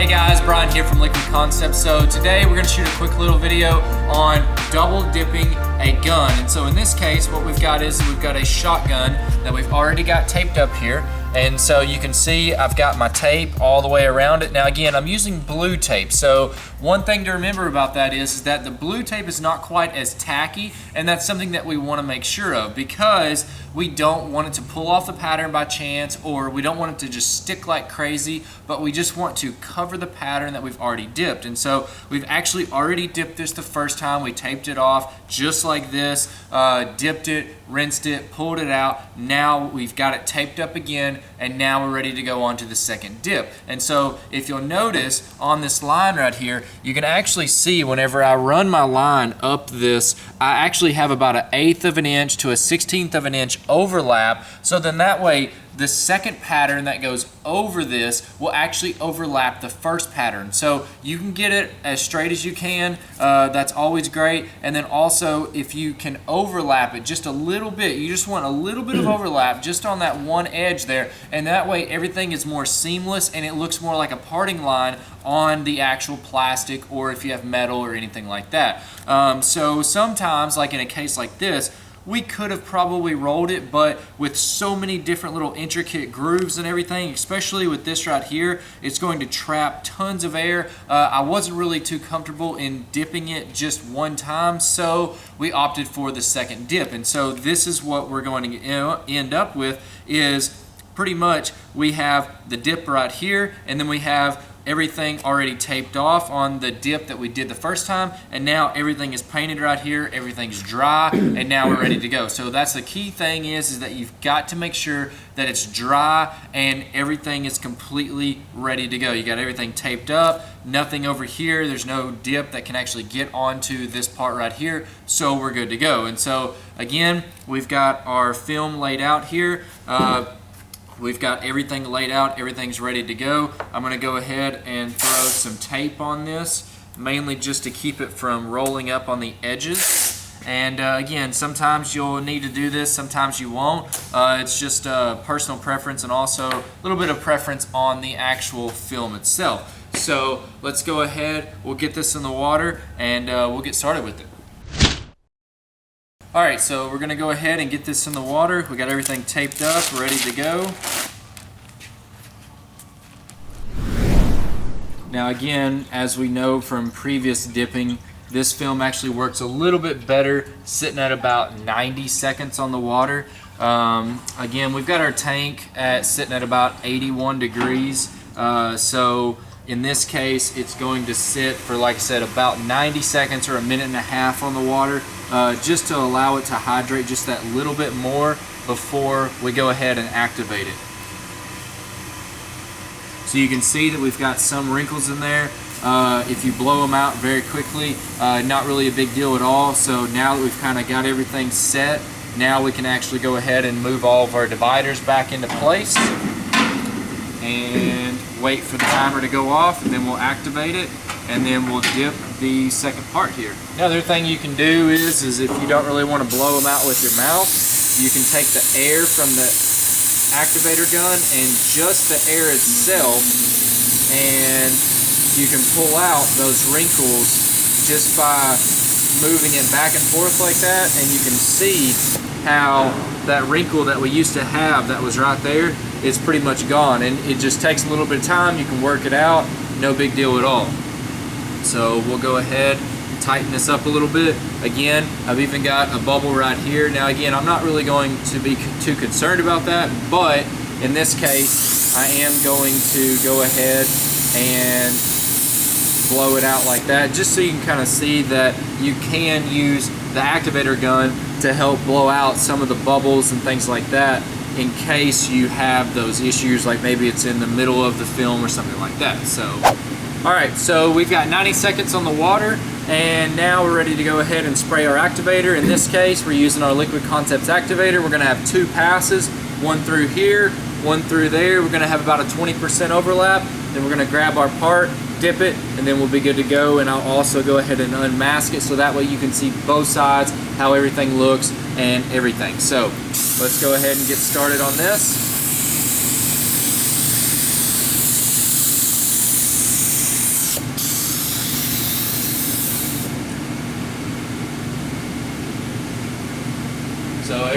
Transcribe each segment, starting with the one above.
Hey guys, Bryan here from Liquid Concepts. So today we're going to shoot a quick little video on double dipping a gun. And so in this case, what we've got is we've got a shotgun that we've already got taped up here. And so you can see I've got my tape all the way around it. Now again, I'm using blue tape. So one thing to remember about that is that the blue tape is not quite as tacky, and that's something that we want to make sure of because we don't want it to pull off the pattern by chance, or we don't want it to just stick like crazy, but we just want to cover the pattern that we've already dipped. And so we've actually already dipped this the first time. We taped it off just like this, dipped it, rinsed it, pulled it out. Now we've got it taped up again, and now we're ready to go on to the second dip. And so if you'll notice on this line right here, you can actually see whenever I run my line up this, I actually have about 1/8 of an inch to 1/16 of an inch overlap. So then that way, the second pattern that goes over this will actually overlap the first pattern. So you can get it as straight as you can. That's always great. And then also, if you can overlap it just a little bit, you just want a little bit of overlap just on that one edge there. And that way everything is more seamless and it looks more like a parting line on the actual plastic, or if you have metal or anything like that. So sometimes, like in a case like this, we could have probably rolled it, but with so many different little intricate grooves and everything, especially with this right here, it's going to trap tons of air. I wasn't really too comfortable in dipping it just one time, so we opted for the second dip. And so this is what we're going to end up with, is pretty much we have the dip right here, and then we have everything already taped off on the dip that we did the first time, and now everything is painted right here, everything's dry, and now we're ready to go. So that's the key thing is that you've got to make sure that it's dry and everything is completely ready to go. You got everything taped up, nothing over here, there's no dip that can actually get onto this part right here, so we're good to go. And so again, we've got our film laid out here. We've got everything laid out, everything's ready to go. I'm gonna go ahead and throw some tape on this, mainly just to keep it from rolling up on the edges. And again, sometimes you'll need to do this, sometimes you won't. It's just personal preference and also a little bit of preference on the actual film itself. So let's go ahead, we'll get this in the water, and we'll get started with it. All right, so we're gonna go ahead and get this in the water. We got everything taped up, ready to go. Now again, as we know from previous dipping, this film actually works a little bit better sitting at about 90 seconds on the water. Again, we've got our tank sitting at about 81 degrees. So in this case, it's going to sit for, like I said, about 90 seconds or 1.5 minutes on the water, just to allow it to hydrate just that little bit more before we go ahead and activate it. So you can see that we've got some wrinkles in there. If you blow them out very quickly, not really a big deal at all. So now that we've kind of got everything set, now we can actually go ahead and move all of our dividers back into place and wait for the timer to go off, and then we'll activate it, and then we'll dip the second part here. Another thing you can do is if you don't really want to blow them out with your mouth, you can take the air from the activator gun and just the air itself, and you can pull out those wrinkles just by moving it back and forth like that, and you can see how that wrinkle that we used to have that was right there, it's pretty much gone, and it just takes a little bit of time. You can work it out, no big deal at all. So we'll go ahead and tighten this up a little bit. Again, I've even got a bubble right here. Now again, I'm not really going to be too concerned about that, but in this case, I am going to go ahead and blow it out like that, just so you can kind of see that you can use the activator gun to help blow out some of the bubbles and things like that in case you have those issues, like maybe it's in the middle of the film or something like that. So, all right, so we've got 90 seconds on the water, and now we're ready to go ahead and spray our activator. In this case, we're using our Liquid Concepts activator. We're gonna have 2 passes, one through here, one through there. We're gonna have about a 20% overlap. Then we're gonna grab our part, dip it, and then we'll be good to go. And I'll also go ahead and unmask it so that way you can see both sides, how everything looks and everything. So let's go ahead and get started on this.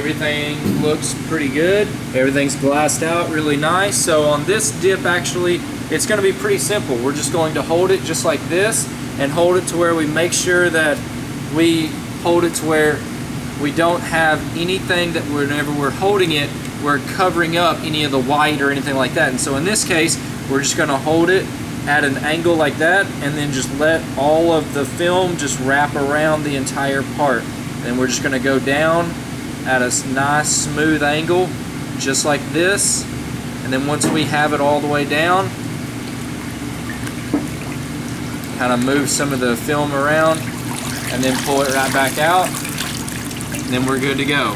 everything looks pretty good. Everything's glassed out really nice. So on this dip, actually, it's going to be pretty simple. We're just going to hold it just like this and hold it to where we make sure that we hold it to where we don't have anything that whenever we're holding it, we're covering up any of the white or anything like that. And so in this case, we're just going to hold it at an angle like that and then just let all of the film just wrap around the entire part. Then we're just going to go down at a nice smooth angle just like this, and then once we have it all the way down, kind of move some of the film around and then pull it right back out, and then we're good to go.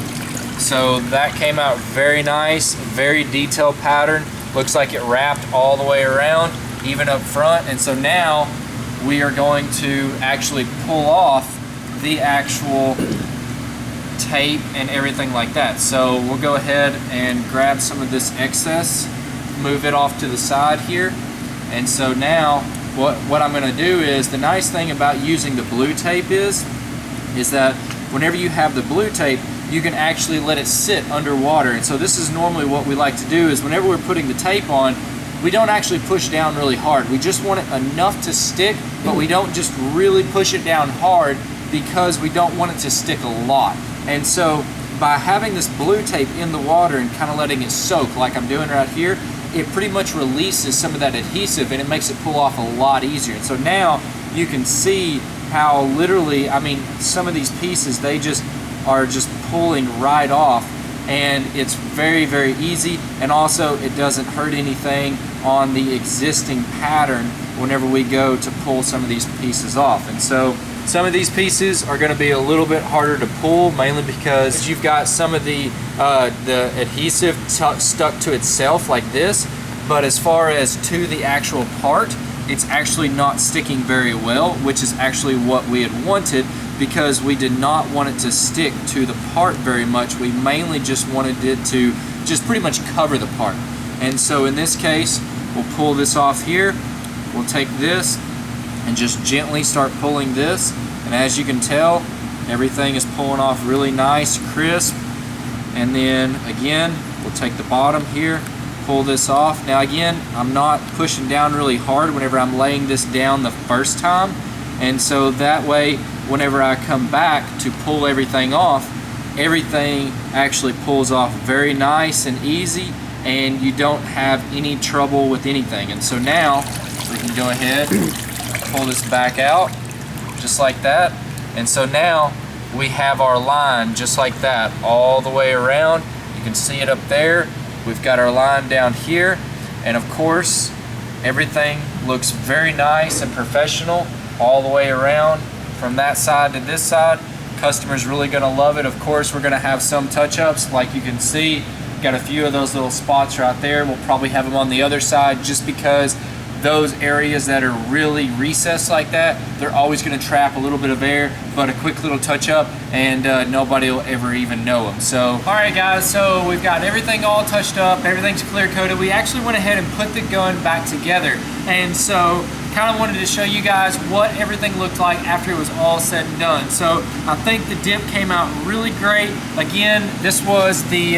So that came out very nice, very detailed pattern. Looks like it wrapped all the way around, even up front. And so now we are going to actually pull off the actual tape and everything like that. So we'll go ahead and grab some of this excess, move it off to the side here. And so now what I'm going to do is, the nice thing about using the blue tape is that whenever you have the blue tape, you can actually let it sit underwater. And so this is normally what we like to do, is whenever we're putting the tape on, we don't actually push down really hard. We just want it enough to stick, but we don't just really push it down hard because we don't want it to stick a lot. And so by having this blue tape in the water and kind of letting it soak like I'm doing right here, it pretty much releases some of that adhesive and it makes it pull off a lot easier. And so now you can see how literally, I mean, some of these pieces, they just are just pulling right off, and it's very, very easy, and also it doesn't hurt anything on the existing pattern whenever we go to pull some of these pieces off. And so some of these pieces are going to be a little bit harder to pull, mainly because you've got some of the adhesive stuck to itself like this, but as far as to the actual part, it's actually not sticking very well, which is actually what we had wanted, because we did not want it to stick to the part very much. We mainly just wanted it to just pretty much cover the part. And so in this case, we'll pull this off here. We'll take this and just gently start pulling this. And as you can tell, everything is pulling off really nice, crisp. And then again, we'll take the bottom here, pull this off. Now again, I'm not pushing down really hard whenever I'm laying this down the first time. And so that way, whenever I come back to pull everything off, everything actually pulls off very nice and easy, and you don't have any trouble with anything. And so now we can go ahead and pull this back out just like that. And so now we have our line just like that all the way around. You can see it up there. We've got our line down here, and of course everything looks very nice and professional all the way around from that side to this side. Customer's really going to love it. Of course, we're going to have some touch-ups, like you can see. Got a few of those little spots right there. We'll probably have them on the other side, just because those areas that are really recessed like that, they're always going to trap a little bit of air, but a quick little touch-up and nobody will ever even know them. So, all right guys, so we've got everything all touched up, everything's clear coated. We actually went ahead and put the gun back together, and so kind of wanted to show you guys what everything looked like after it was all said and done. So I think the dip came out really great. Again, this was the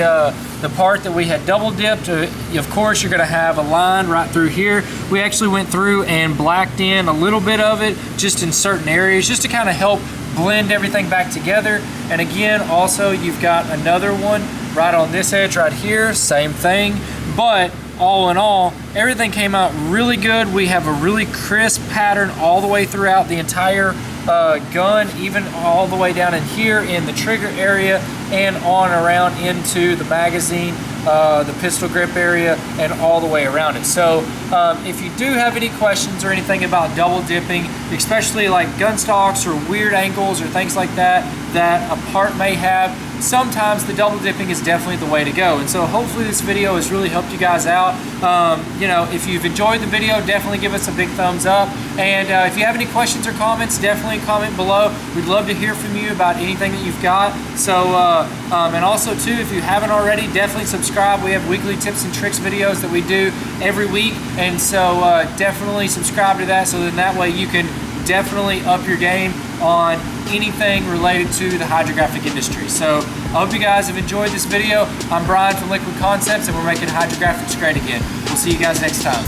part that we had double dipped. Of course, you're going to have a line right through here. We actually went through and blacked in a little bit of it just in certain areas, just to kind of help blend everything back together. And again, also you've got another one right on this edge right here, same thing. But all in all, everything came out really good. We have a really crisp pattern all the way throughout the entire gun, even all the way down in here in the trigger area and on around into the magazine, the pistol grip area, and all the way around it. So if you do have any questions or anything about double dipping, especially like gun stocks or weird angles or things like that that a part may have, sometimes the double dipping is definitely the way to go. And so hopefully this video has really helped you guys out. You know, if you've enjoyed the video, definitely give us a big thumbs up. And if you have any questions or comments, definitely comment below. We'd love to hear from you about anything that you've got. So, and also too, if you haven't already, definitely subscribe. We have weekly tips and tricks videos that we do every week. And so definitely subscribe to that, so then that way you can definitely up your game on anything related to the hydrographic industry. So I hope you guys have enjoyed this video. I'm Bryan from Liquid Concepts, and we're making hydrographics great again. We'll see you guys next time.